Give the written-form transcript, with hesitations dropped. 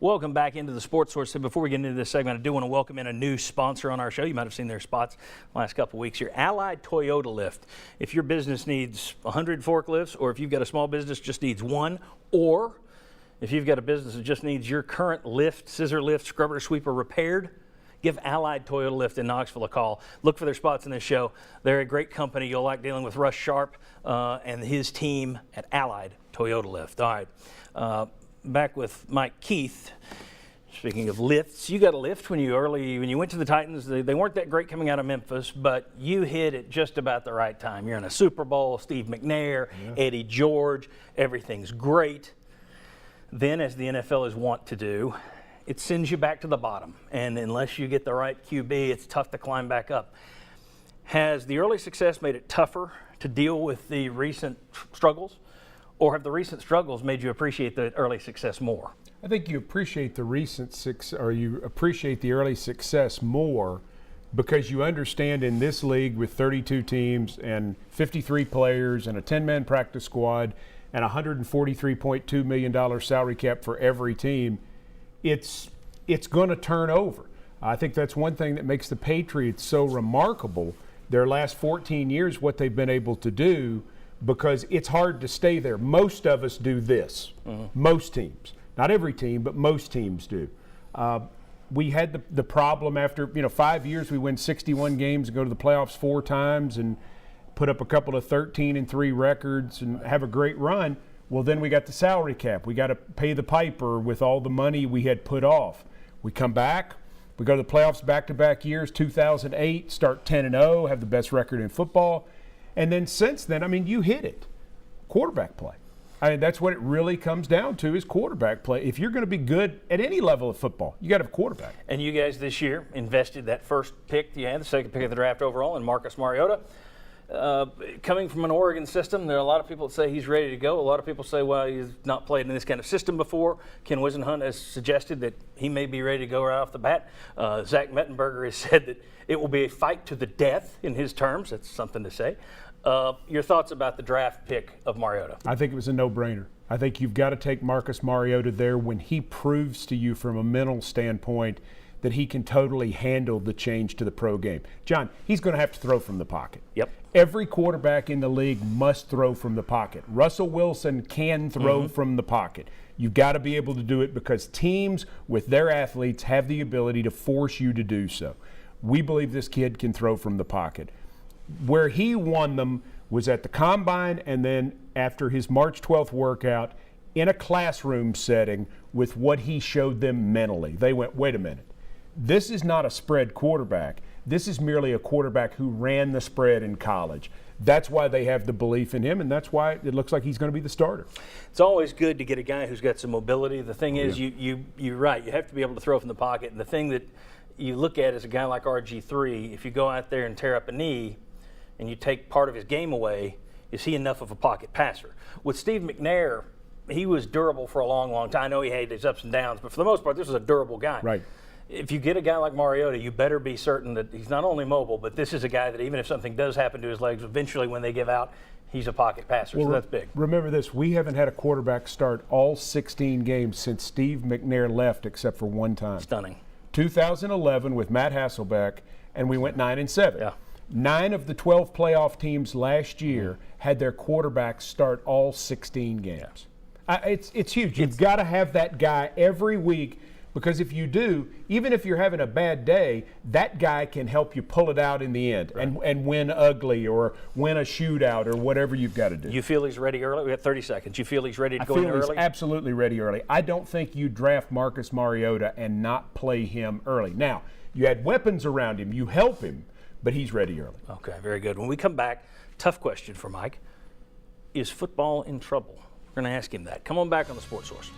Welcome back into the Sports Source. So before we get into this segment, I do want to welcome in a new sponsor on our show. You might have seen their spots the last couple of weeks here. Allied Toyota Lift. If your business needs 100 forklifts, or if you've got a small business just needs one, or if you've got a business that just needs your current lift, scissor lift, scrubber, sweeper repaired, give Allied Toyota Lift in Knoxville a call. Look for their spots in this show. They're a great company. You'll like dealing with Russ Sharp and his team at Allied Toyota Lift. All right. Back with Mike Keith. Speaking of lifts, you got a lift when you went to the Titans. They weren't that great coming out of Memphis, but you hit it just about the right time. You're in a Super Bowl, Steve McNair, Eddie George, everything's great. Then, as the NFL is wont to do, it sends you back to the bottom. And unless you get the right QB, it's tough to climb back up. Has the early success made it tougher to deal with the recent struggles? Or have the recent struggles made you appreciate the early success more? I think you appreciate the early success more because you understand in this league with 32 teams and 53 players and a 10-man practice squad and a $143.2 million salary cap for every team, it's going to turn over. I think that's one thing that makes the Patriots so remarkable. Their last 14 years, what they've been able to do, because it's hard to stay there. Most of us do this. Most teams. Not every team, but most teams do. We had the problem after 5 years. We win 61 games and go to the playoffs 4 times and put up a couple of 13-3 records and have a great run. Well, then we got the salary cap. We got to pay the piper with all the money we had put off. We come back. We go to the playoffs back-to-back years. 2008, start 10-0, have the best record in football. And then since then, you hit it. Quarterback play. That's what it really comes down to is quarterback play. If you're going to be good at any level of football, you got to have a quarterback. And you guys this year invested that first pick, the second pick of the draft overall, in Marcus Mariota. Coming from an Oregon system, there are a lot of people that say he's ready to go. A lot of people say, well, he's not played in this kind of system before. Ken Wisenhunt has suggested that he may be ready to go right off the bat. Zach Mettenberger has said that it will be a fight to the death in his terms. That's something to say. Your thoughts about the draft pick of Mariota? I think it was a no-brainer. I think you've got to take Marcus Mariota there when he proves to you from a mental standpoint that he can totally handle the change to the pro game. John, he's going to have to throw from the pocket. Yep. Every quarterback in the league must throw from the pocket. Russell Wilson can throw from the pocket. You've got to be able to do it because teams with their athletes have the ability to force you to do so. We believe this kid can throw from the pocket. Where he won them was at the Combine and then after his March 12th workout in a classroom setting with what he showed them mentally. They went, wait a minute. This is not a spread quarterback. This is merely a quarterback who ran the spread in college. That's why they have the belief in him, and that's why it looks like he's going to be the starter. It's always good to get a guy who's got some mobility. The thing is, you're right. You have to be able to throw from the pocket. And the thing that you look at is a guy like RG3, if you go out there and tear up a knee and you take part of his game away, is he enough of a pocket passer? With Steve McNair, he was durable for a long, long time. I know he had his ups and downs, but for the most part, this was a durable guy. Right. If you get a guy like Mariota, you better be certain that he's not only mobile, but this is a guy that even if something does happen to his legs, eventually when they give out, he's a pocket passer. Well, so that's big. Remember this, we haven't had a quarterback start all 16 games since Steve McNair left except for one time. Stunning. 2011 with Matt Hasselbeck, and we went 9-7. Yeah. 9 of the 12 playoff teams last year had their quarterbacks start all 16 games. It's huge. You've got to have that guy every week because if you do, even if you're having a bad day, that guy can help you pull it out in the end and win ugly or win a shootout or whatever you've got to do. You feel he's ready early? We have 30 seconds. You feel he's ready to go in early? I feel he's absolutely ready early. I don't think you draft Marcus Mariota and not play him early. Now, you had weapons around him. You help him. But he's ready early. Okay, very good. When we come back, tough question for Mike. Is football in trouble? We're going to ask him that. Come on back on the Sports Source.